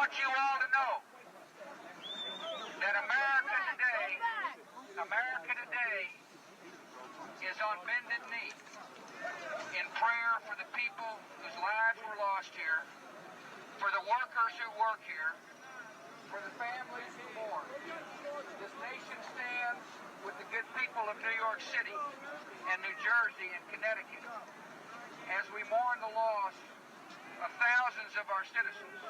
want you all to know that America today is on bended knee in prayer for the people whose lives were lost here, for the workers who work here, for the families who mourn. This nation stands with the good people of New York City and New Jersey and Connecticut as we mourn the loss of thousands of our citizens.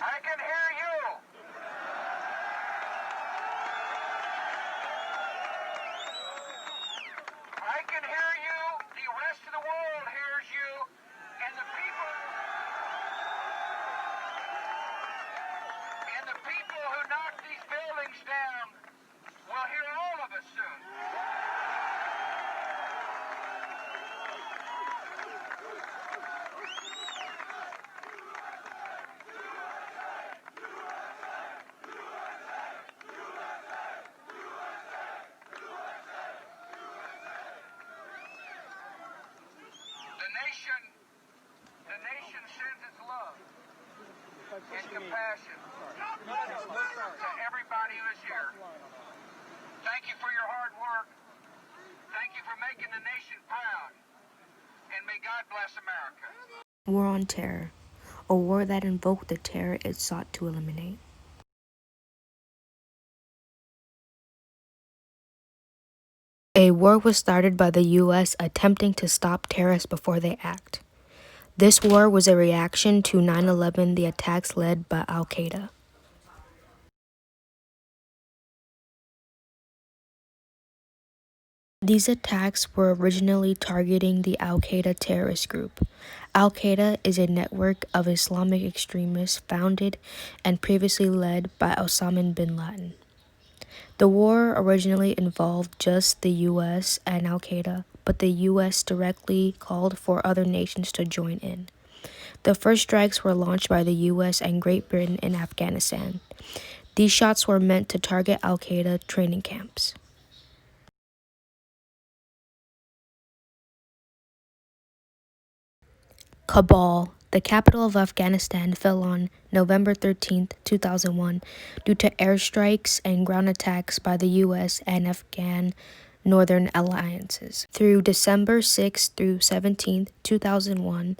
I can hear you. I can hear you. The rest of the world hears you. And the people who knock these buildings down will hear all of us soon. The nation sends its love and compassion to everybody who is here. Thank you for your hard work. Thank you for making the nation proud. And may God bless America. War on Terror, a war that invoked the terror it sought to eliminate. A war was started by the U.S. attempting to stop terrorists before they act. This war was a reaction to 9/11, the attacks led by Al-Qaeda. These attacks were originally targeting the Al-Qaeda terrorist group. Al-Qaeda is a network of Islamic extremists founded and previously led by Osama bin Laden. The war originally involved just the U.S. and Al-Qaeda, but the U.S. directly called for other nations to join in. The first strikes were launched by the U.S. and Great Britain in Afghanistan. These shots were meant to target Al-Qaeda training camps. Kabul, the capital of Afghanistan, fell on November 13, 2001, due to airstrikes and ground attacks by the U.S. and Afghan Northern Alliances. Through December 6 through 17, 2001,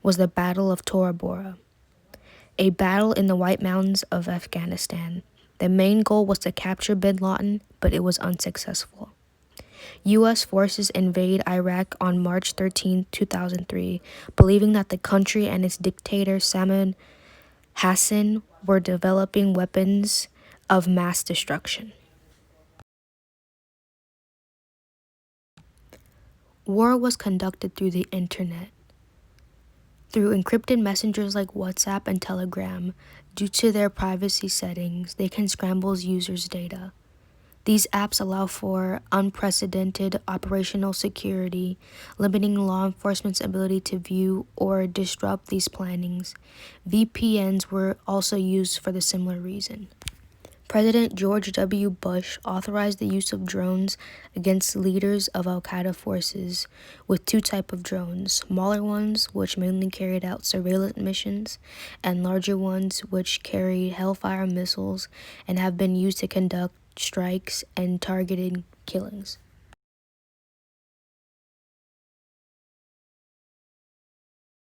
was the Battle of Tora Bora, a battle in the White Mountains of Afghanistan. The main goal was to capture bin Laden, but it was unsuccessful. U.S. forces invade Iraq on March 13, 2003, believing that the country and its dictator Saddam Hussein were developing weapons of mass destruction. War was conducted through the internet. Through encrypted messengers like WhatsApp and Telegram, due to their privacy settings, they can scramble users' data. These apps allow for unprecedented operational security, limiting law enforcement's ability to view or disrupt these plannings. VPNs were also used for the similar reason. President George W. Bush authorized the use of drones against leaders of al-Qaeda forces with two types of drones, smaller ones which mainly carried out surveillance missions, and larger ones which carried Hellfire missiles and have been used to conduct strikes and targeted killings.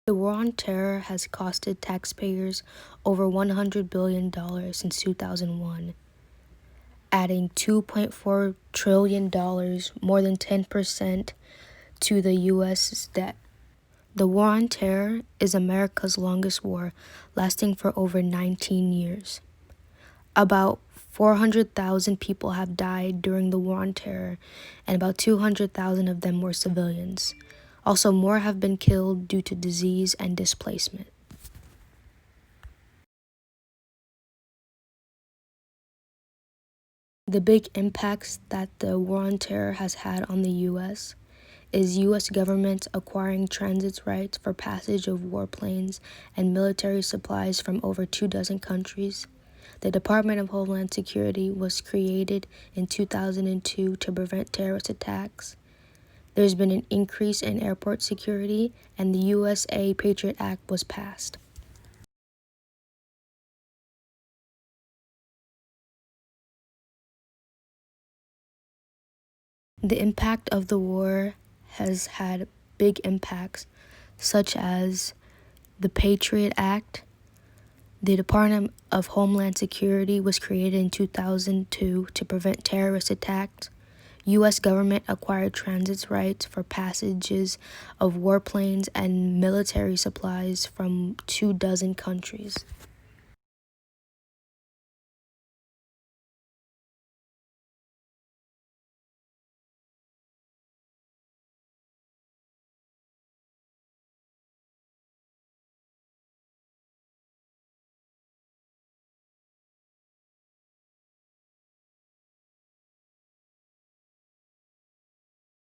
The war on terror has costed taxpayers over $100 billion since 2001, adding $2.4 trillion, more than 10% to the U.S.'s debt. The war on terror is America's longest war, lasting for over 19 years. About 400,000 people have died during the war on terror, and about 200,000 of them were civilians. Also, more have been killed due to disease and displacement. The big impacts that the war on terror has had on the U.S. is U.S. government acquiring transit rights for passage of warplanes and military supplies from over 24 countries. The Department of Homeland Security was created in 2002 to prevent terrorist attacks. There's been an increase in airport security, and the USA Patriot Act was passed. The impact of the war has had big impacts, such as the Patriot Act. The Department of Homeland Security was created in 2002 to prevent terrorist attacks. U.S. government acquired transit rights for passages of warplanes and military supplies from 24 countries.